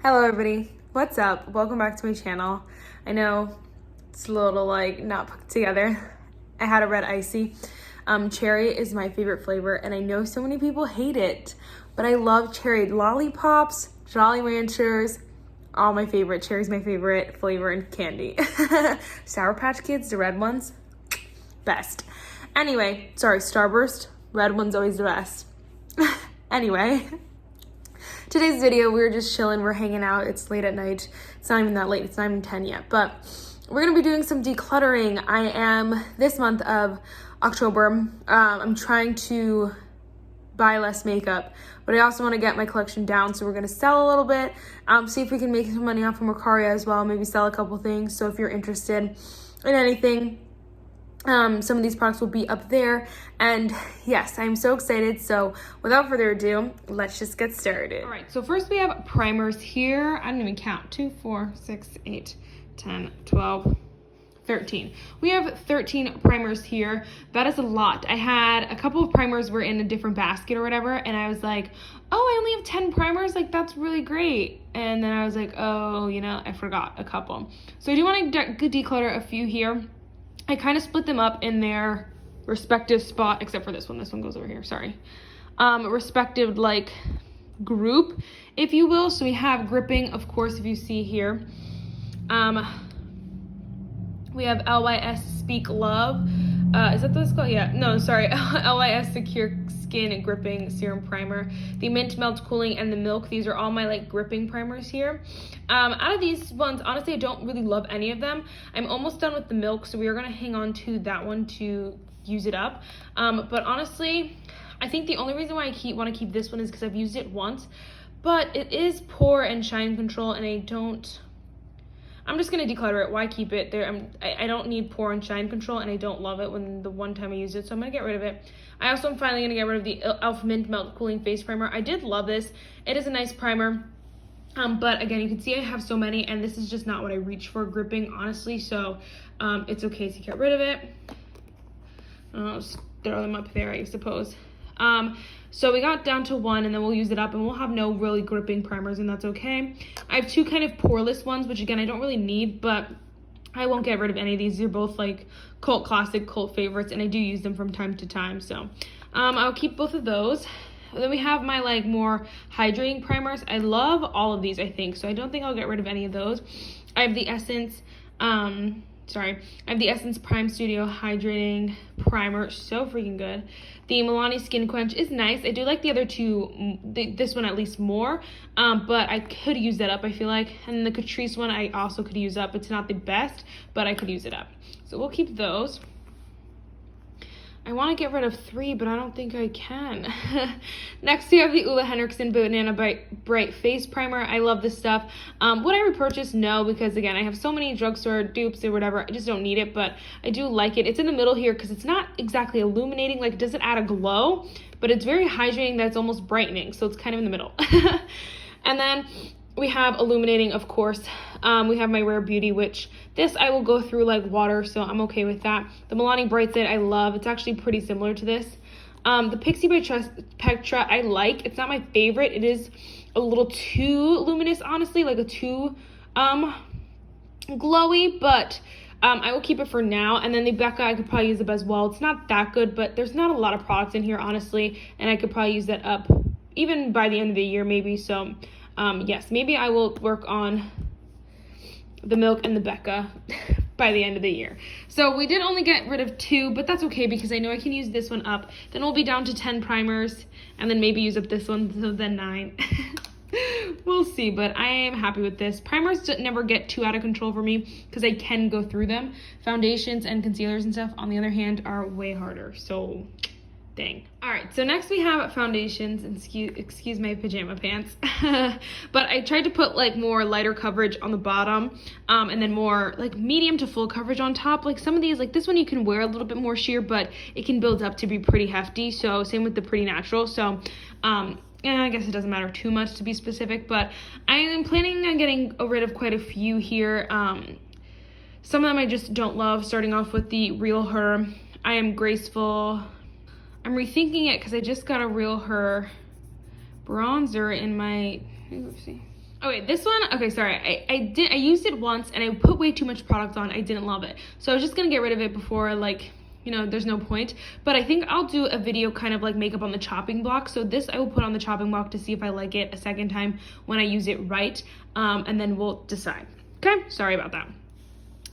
Hello everybody, what's up? Welcome back to my channel. I know it's a little not put together. I had a red icy. Cherry is my favorite flavor and I know so many people hate it, but I love cherry lollipops, Jolly Ranchers, all my favorite. Cherry's my favorite flavor in candy. Sour Patch Kids, the red ones, best. Anyway, sorry, Starburst, red one's always the best. Anyway. Today's video, we were just chilling, we're hanging out, it's late at night. It's not even that late, it's not even 10 yet, but we're gonna be doing some decluttering. I am, this month of October, I'm trying to buy less makeup, but I also wanna get my collection down, so we're gonna sell a little bit, see if we can make some money off of Mercari as well, maybe sell a couple things. So if you're interested in anything, some of these products will be up there, and yes, I'm so excited. So without further ado, let's just get started. All right, so first we have primers here. I didn't even count. 2, 4, 6, 8, 10, 12, 13. We have 13 primers here. That is a lot. I had a couple of primers were in a different basket or whatever, and I was like, oh, I only have 10 primers, like that's really great. And then I was like, oh, I forgot a couple. So I do want to declutter a few here. I kind of split them up in their respective spot, except for this one. This one goes over here, sorry. Respective group, if you will. So we have gripping, of course, if you see here. We have LYS Speak Love. Is that what it's called? Yeah, no, sorry. LYS Secure Skin Gripping Serum Primer. The Mint Melt Cooling and the Milk. These are all my gripping primers here. Out of these ones, honestly, I don't really love any of them. I'm almost done with the Milk, so we are going to hang on to that one to use it up. But honestly, I think the only reason why I want to keep this one is because I've used it once. But it is pore and shine control, and I'm just going to declutter it. Why keep it there? I don't need pore and shine control, and I don't love it when the one time I used it, so I'm going to get rid of it. I also am finally going to get rid of the e.l.f. Mint Melt Cooling Face Primer. I did love this. It is a nice primer, but again, you can see I have so many, and this is just not what I reach for gripping, honestly, so it's okay to get rid of it. I'll just throw them up there, I suppose. So we got down to one, and then we'll use it up, and we'll have no really gripping primers, and that's okay. I have two kind of poreless ones, which again, I don't really need, but I won't get rid of any of these. They're both cult classic, cult favorites, and I do use them from time to time. So I'll keep both of those. And then we have my more hydrating primers. I love all of these, I think, so I don't think I'll get rid of any of those. I have the Essence, I have the Essence Prime Studio Hydrating Primer, so freaking good. The Milani Skin Quench is nice. I do like the other two, this one at least more, but I could use that up, I feel like. And the Catrice one I also could use up. It's not the best, but I could use it up. So we'll keep those. I want to get rid of 3, but I don't think I can. Next, we have the Ole Henriksen Banana Bright Face Primer. I love this stuff. Would I repurchase? No, because again, I have so many drugstore dupes or whatever. I just don't need it, but I do like it. It's in the middle here because it's not exactly illuminating. It doesn't add a glow, but it's very hydrating. That's almost brightening, so it's kind of in the middle. And then we have illuminating, of course. We have my Rare Beauty, which this I will go through like water, so I'm okay with that. The Milani Bright Set I love. It's actually pretty similar to this. The Pixi by Spectra I like. It's not my favorite. It is a little too luminous, honestly, a too glowy, but I will keep it for now. And then the Becca I could probably use up as well. It's not that good, but there's not a lot of products in here, honestly, and I could probably use that up even by the end of the year maybe. So yes, maybe I will work on the Milk and the Becca by the end of the year. So we did only get rid of 2, but that's okay because I know I can use this one up. Then we'll be down to 10 primers, and then maybe use up this one, so then 9. We'll see, but I am happy with this. Primers never get too out of control for me because I can go through them. Foundations and concealers and stuff, on the other hand, are way harder, so dang. All right, so next we have foundations, and excuse my pajama pants. But I tried to put more lighter coverage on the bottom, and then more medium to full coverage on top. Some of these, this one you can wear a little bit more sheer, but it can build up to be pretty hefty. So same with the Pretty Natural. So yeah, I guess it doesn't matter too much to be specific, but I am planning on getting rid of quite a few here. Some of them I just don't love, starting off with the Real Her. I Am Graceful. I'm rethinking it because I just got a Real Her bronzer in my, Okay, this one, okay, sorry, I used it once and I put way too much product on. I didn't love it. So I was just gonna get rid of it before, like, you know, there's no point. But I think I'll do a video kind of like makeup on the chopping block. So this I will put on the chopping block to see if I like it a second time when I use it right. And then we'll decide. Okay, sorry about that.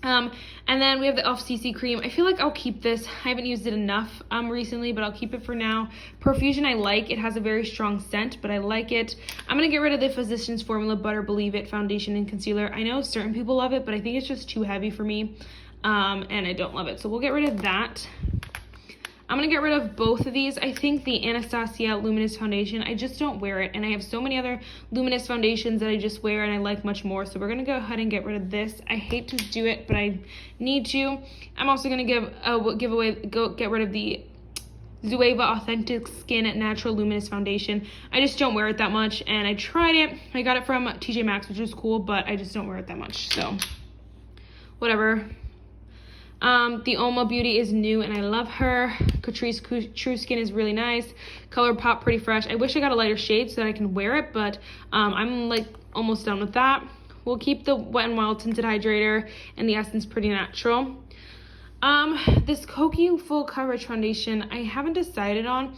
And then we have the e.l.f. CC cream. I feel like I'll keep this. I haven't used it enough recently, but I'll keep it for now. Perfusion I like. It has a very strong scent, but I like it. I'm going to get rid of the Physicians Formula Butter Believe It foundation and concealer. I know certain people love it, but I think it's just too heavy for me, and I don't love it. So we'll get rid of that. I'm going to get rid of both of these. I think the Anastasia Luminous Foundation, I just don't wear it. And I have so many other luminous foundations that I just wear and I like much more. So we're going to go ahead and get rid of this. I hate to do it, but I need to. I'm also going to get rid of the Zoeva Authentic Skin Natural Luminous Foundation. I just don't wear it that much. And I tried it. I got it from TJ Maxx, which is cool, but I just don't wear it that much. So whatever. The Oma Beauty is new and I love her. Catrice True Skin is really nice. ColourPop Pretty Fresh. I wish I got a lighter shade so that I can wear it, but I'm like almost done with that. We'll keep the Wet n Wild Tinted Hydrator and the Essence Pretty Natural. This Kokie Full Coverage Foundation, I haven't decided on.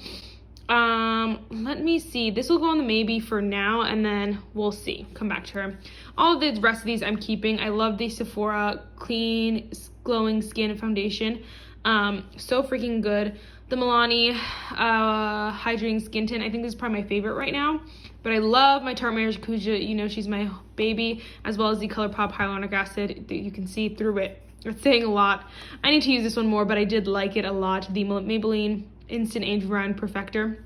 Let me see. This will go on the maybe for now, and then we'll see. Come back to her. All of the rest of these I'm keeping. I love the Sephora Clean Glowing Skin Foundation. So freaking good. The Milani Hydrating Skin Tint. I think this is probably my favorite right now. But I love my Tarte Maracuja. You know, she's my baby. As well as the ColourPop Hyaluronic Acid. You can see through it. It's saying a lot. I need to use this one more, but I did like it a lot. The Maybelline Instant Age Rewind Perfector.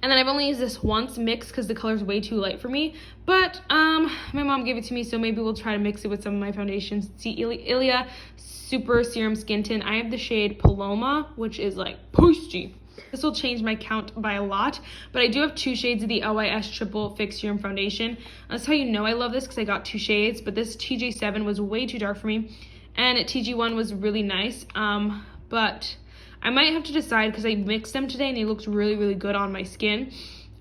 And then I've only used this once mixed because the color's way too light for me. But my mom gave it to me, so maybe we'll try to mix it with some of my foundations. See, Ilia Super Serum Skin Tint. I have the shade Paloma, which is like posty. This will change my count by a lot, but I do have 2 shades of the LYS Triple Fix Serum Foundation. That's how you know I love this, because I got 2 shades, but this TJ7 was way too dark for me, and TG1 was really nice, but I might have to decide because I mixed them today and they looked really, really good on my skin.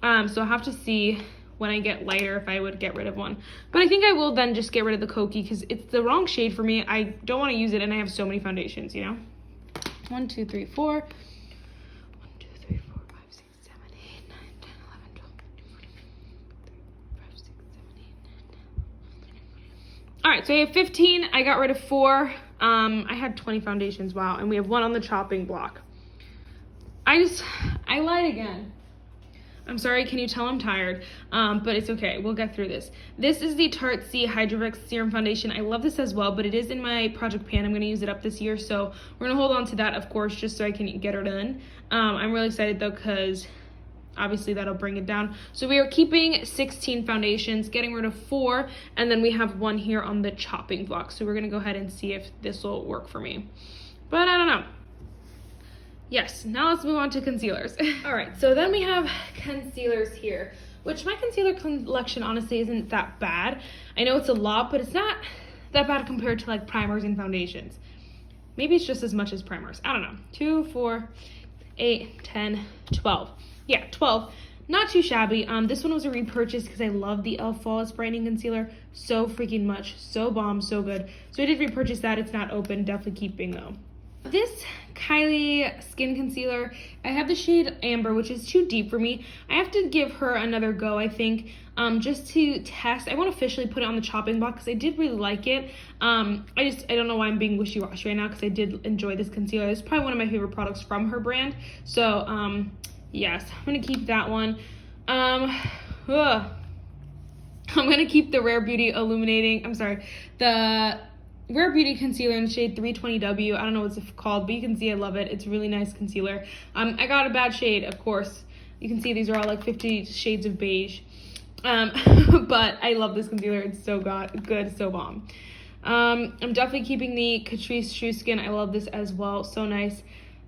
So I'll have to see when I get lighter if I would get rid of one. But I think I will then just get rid of the Kokie because it's the wrong shade for me. I don't want to use it and I have so many foundations, you know? 1, 2, 3, 4. 1, 2, 3, 4, 5, 6, 7, 8, 9, 10, 11, 12, 13, 14, 15, 16, 17, 18, 19. All right, so I have 15. I got rid of 4. I had 20 foundations, wow, and we have 1 on the chopping block. I lied again. I'm sorry, can you tell I'm tired? But it's okay, we'll get through this. This is the Tarte C Hydrovex Serum Foundation. I love this as well, but it is in my project pan. I'm gonna use it up this year, so we're gonna hold on to that, of course, just so I can get it in. I'm really excited though, because obviously that'll bring it down. So we are keeping 16 foundations, getting rid of 4, and then we have 1 here on the chopping block. So we're gonna go ahead and see if this will work for me. But I don't know. Yes, now let's move on to concealers. All right, so then we have concealers here, which my concealer collection honestly isn't that bad. I know it's a lot, but it's not that bad compared to like primers and foundations. Maybe it's just as much as primers. I don't know. 2, 4, 8, 10, 12. Yeah, 12. Not too shabby. This one was a repurchase because I love the e.l.f. Flawless Brightening Concealer so freaking much. So bomb, so good. So I did repurchase that. It's not open. Definitely keeping though. This Kylie Skin Concealer, I have the shade Amber, which is too deep for me. I have to give her another go, I think, just to test. I won't officially put it on the chopping block because I did really like it. I don't know why I'm being wishy-washy right now because I did enjoy this concealer. It's probably one of my favorite products from her brand. So, yes, I'm going to keep that one. I'm going to keep the Rare Beauty the Rare Beauty Concealer in the shade 320W. I don't know what it's called, but you can see I love it. It's a really nice concealer. I got a bad shade, of course. You can see these are all like 50 shades of beige. But I love this concealer. It's so good, so bomb. I'm definitely keeping the Catrice True Skin. I love this as well. So nice.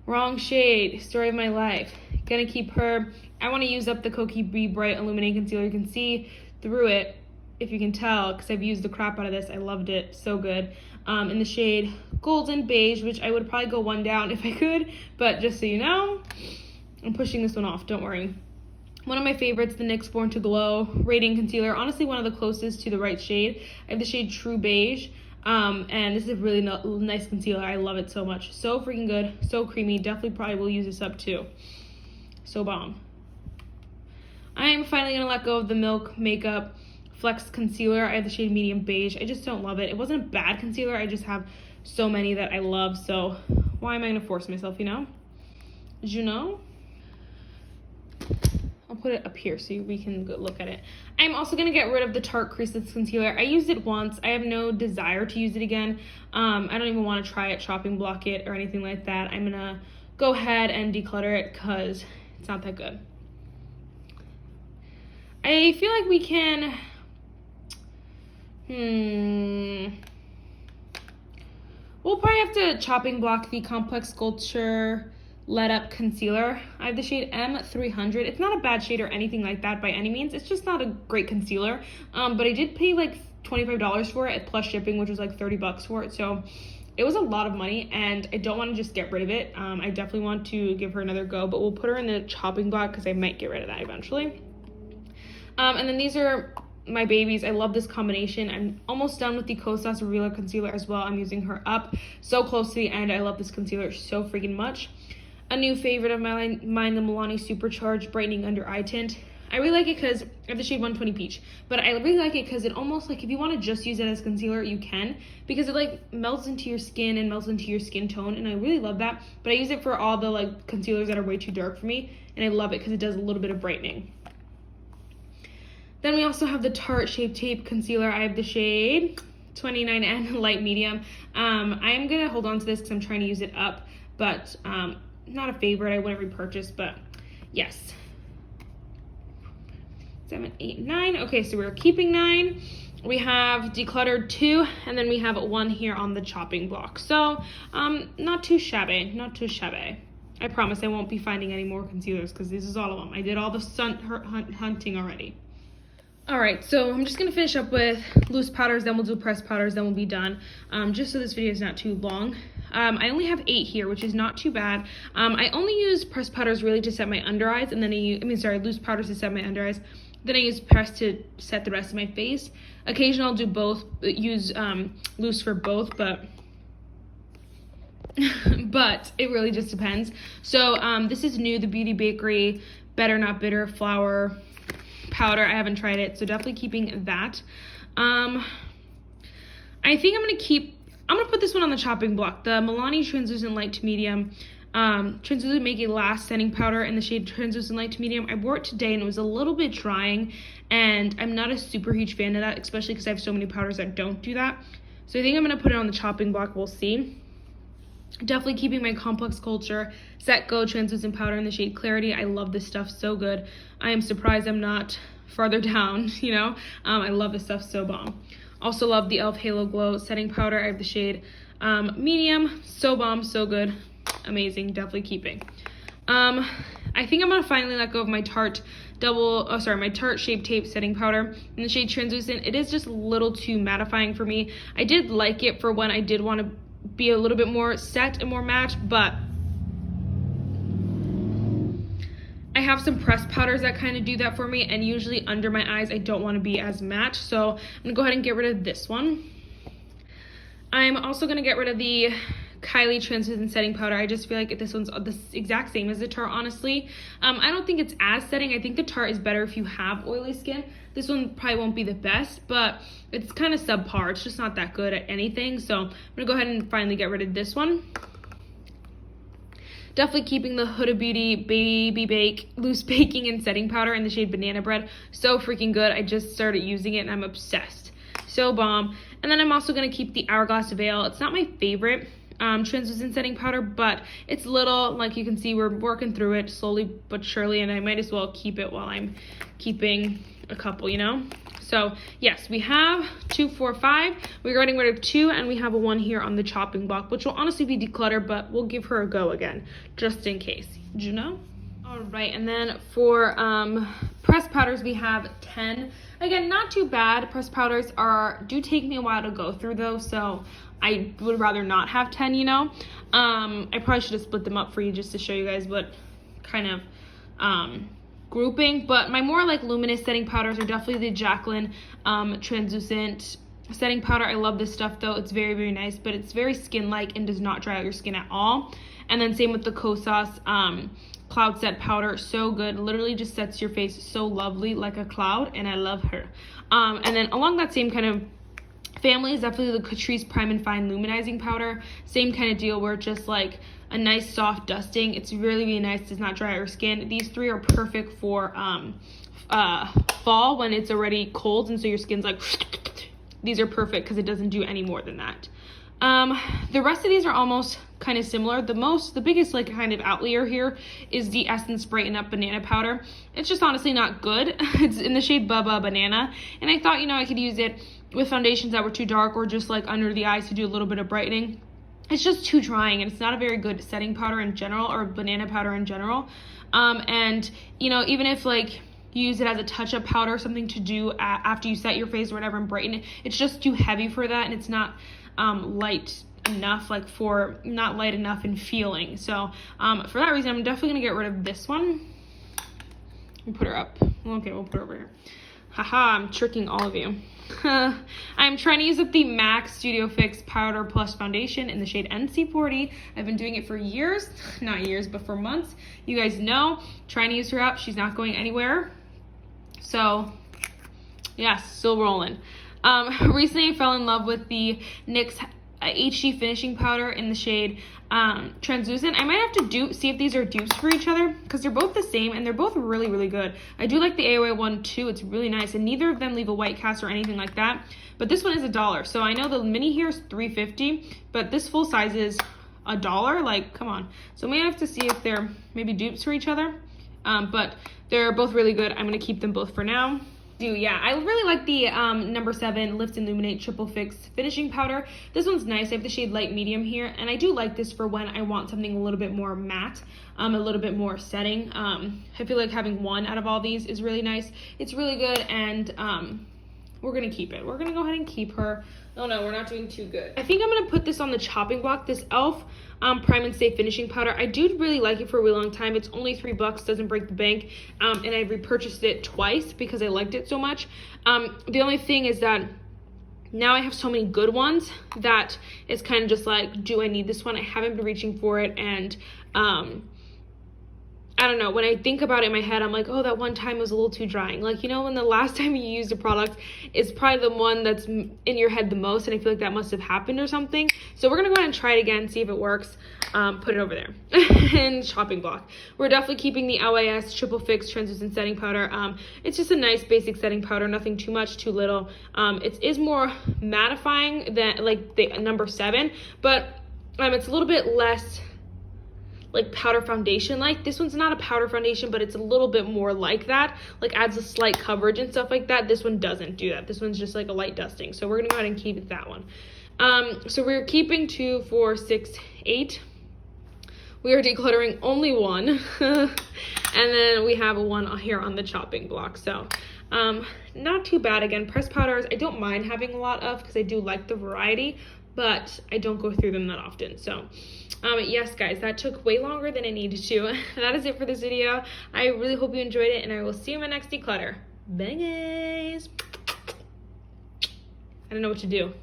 Wrong shade. Story of my life. Gonna keep her. I want to use up the Kokie Be Bright Illuminating Concealer. You can see through it, if you can tell, because I've used the crap out of this. I loved it. So good. In the shade Golden Beige, which I would probably go 1 down if I could, but just so you know, I'm pushing this one off. Don't worry. One of my favorites, the NYX Born to Glow Radiant Concealer. Honestly, one of the closest to the right shade. I have the shade True Beige. And this is a really nice concealer. I love it so much. So freaking good. So creamy. Definitely probably will use this up too. So bomb. I am finally going to let go of the Milk Makeup Flex Concealer. I have the shade Medium Beige. I just don't love it. It wasn't a bad concealer. I just have so many that I love. So why am I going to force myself, you know? You know? I'll put it up here so we can go look at it. I'm also going to get rid of the Tarte Creaseless Concealer. I used it once. I have no desire to use it again. I don't even want to try it, chopping block it, or anything like that. I'm going to go ahead and declutter it because it's not that good. I feel like we can... We'll probably have to chopping block the Complex Sculpture Let Up Concealer. I have the shade M300. It's not a bad shade or anything like that by any means. It's just not a great concealer. But I did pay like $25 for it plus shipping, which was like 30 bucks for it. So it was a lot of money and I don't want to just get rid of it. I definitely want to give her another go, but we'll put her in the chopping block because I might get rid of that eventually. And then these are my babies. I love this combination. I'm almost done with the Kosas Revealer Concealer as well. I'm using her up. So close to the end. I love this concealer so freaking much. A new favorite of mine, the Milani Supercharged Brightening Under Eye Tint. I really like it because I have the shade 120 Peach. But I really like it because it almost, like, if you want to just use it as concealer, you can. Because it, like, melts into your skin and melts into your skin tone. And I really love that. But I use it for all the, like, concealers that are way too dark for me. And I love it because it does a little bit of brightening. Then we also have the Tarte Shape Tape Concealer. I have the shade 29N Light Medium. I'm going to hold on to this because I'm trying to use it up. But not a favorite. I wouldn't repurchase, but yes. 7, 8, 9. Okay, so we're keeping 9. We have Decluttered 2, and then we have 1 here on the chopping block. So not too shabby. Not too shabby. I promise I won't be finding any more concealers because this is all of them. I did all the hunting already. All right, so I'm just gonna finish up with loose powders, then we'll do pressed powders, then we'll be done. Just so this video is not too long. I only have 8 here, which is not too bad. I only use pressed powders really to set my under eyes, and then loose powders to set my under eyes. Then I use pressed to set the rest of my face. Occasionally I'll do both, use loose for both, but but it really just depends. So this is new, the Beauty Bakery Better Not Bitter Flour powder. I haven't tried it, so definitely keeping that. I think I'm gonna put this one on the chopping block. The Milani Translucent Light to Medium Translucent Make It Last setting powder in the shade Translucent Light to Medium. I wore it today and it was a little bit drying, and I'm not a super huge fan of that, especially because I have so many powders that don't do that. So I think I'm gonna put it on the chopping block. We'll see. Definitely keeping my Complex Culture Set Go Translucent Powder in the shade Clarity. I love this stuff, so good. I am surprised I'm not farther down, you know. I love this stuff, so bomb. Also love the e.l.f. Halo Glow Setting Powder. I have the shade Medium. So bomb, so good. Amazing, definitely keeping. I think I'm gonna finally let go of my Tarte my Tarte Shape Tape Setting Powder in the shade Translucent. It is just a little too mattifying for me. I did like it for when I did want to be a little bit more set and more matte, but I have some pressed powders that kind of do that for me, and usually under my eyes I don't want to be as matte, so I'm gonna go ahead and get rid of this one. I'm also gonna get rid of the Kylie Translucent Setting Powder. I just feel like this one's the exact same as the Tarte, honestly. I don't think it's as setting. I think the Tarte is better if you have oily skin. This one probably won't be the best, but it's kind of subpar. It's just not that good at anything. So I'm gonna go ahead and finally get rid of this one. Definitely keeping the Huda Beauty Baby Bake Loose Baking and Setting Powder in the shade Banana Bread. So freaking good. I just started using it and I'm obsessed. So bomb. And then I'm also gonna keep the Hourglass Veil. It's not my favorite translucent setting powder, but it's little. Like you can see, we're working through it slowly but surely, and I might as well keep it while I'm keeping a couple, you know. So yes, we have 2, 4, 5. We're getting rid of 2, and we have a 1 here on the chopping block, which will honestly be Declutter, but we'll give her a go again just in case, you know. All right, and then for pressed powders, we have 10. Again, not too bad. Pressed powders do take me a while to go through though, so I would rather not have 10, you know. I probably should have split them up for you just to show you guys what kind of grouping, but my more like luminous setting powders are definitely the Jaclyn translucent setting powder. I love this stuff though. It's very, very nice, but it's very skin-like and does not dry out your skin at all. And then same with the Kosas Cloud Set powder. So good. Literally just sets your face so lovely like a cloud, and I love her. And then along that same kind of family is definitely the Catrice Prime and Fine Luminizing Powder. Same kind of deal where it's just like a nice soft dusting. It's really, really nice. Does not dry out your skin. These three are perfect for fall when it's already cold and so your skin's like these are perfect because it doesn't do any more than that. The rest of these are almost kind of similar. The biggest like kind of outlier here is the Essence Brighten Up Banana Powder. It's just honestly not good. It's in the shade Bubba Banana, and I thought, you know, I could use it with foundations that were too dark or just like under the eyes to do a little bit of brightening. It's just too drying, and it's not a very good setting powder in general, or banana powder in general. And you know, even if like you use it as a touch-up powder or something to do after you set your face or whatever and brighten it, it's just too heavy for that, and it's not light enough, like for not light enough in feeling. So for that reason, I'm definitely gonna get rid of this one. We'll put her up. Okay, we'll put her over here. Haha, I'm tricking all of you. I'm trying to use up the MAC Studio Fix Powder Plus Foundation in the shade NC40. I've been doing it for years, not years, but for months. You guys know, trying to use her up. She's not going anywhere. So, yeah, still rolling. Recently I fell in love with the NYX HD Finishing Powder in the shade Translucent. I might have to see if these are dupes for each other because they're both the same and they're both really, really good. I do like the AOA one too. It's really nice, and neither of them leave a white cast or anything like that. But this one is $1. So I know the mini here is $3.50, but this full size is $1. Like, come on. So we have to see if they're maybe dupes for each other. But they're both really good. I'm gonna keep them both for now. Yeah, I really like the number 7 Lift and Illuminate Triple Fix Finishing Powder. This one's nice. I have the shade Light Medium here, and I do like this for when I want something a little bit more matte, a little bit more setting. I feel like having one out of all these is really nice. It's really good, and we're gonna keep it. We're gonna go ahead and keep her. Oh no, we're not doing too good. I think I'm gonna put this on the chopping block, this e.l.f. Prime and Stay Finishing Powder. I do really like it for a really long time. It's only $3, doesn't break the bank, and I repurchased it twice because I liked it so much. The only thing is that now I have so many good ones that it's kind of just like, do I need this one? I haven't been reaching for it, and I don't know, when I think about it in my head, I'm like, oh, that one time was a little too drying. Like, you know, when the last time you used a product is probably the one that's in your head the most, and I feel like that must have happened or something. So we're gonna go ahead and try it again, see if it works. Put it over there in chopping block. We're definitely keeping the LYS Triple Fix Translucent Setting Powder. It's just a nice basic setting powder, nothing too much, too little. It is more mattifying than like the number 7, but it's a little bit less like powder foundation. Like, this one's not a powder foundation, but it's a little bit more like that, like adds a slight coverage and stuff like that. This one doesn't do that. This one's just like a light dusting. So we're gonna go ahead and keep that one. So we're keeping 2, 4, 6, 8. We are decluttering only 1. And then we have 1 here on the chopping block. So not too bad. Again, pressed powders I don't mind having a lot of because I do like the variety, but I don't go through them that often. So yes, guys, that took way longer than it needed to. That is it for this video. I really hope you enjoyed it, and I will see you in my next declutter. Bye, guys. I don't know what to do.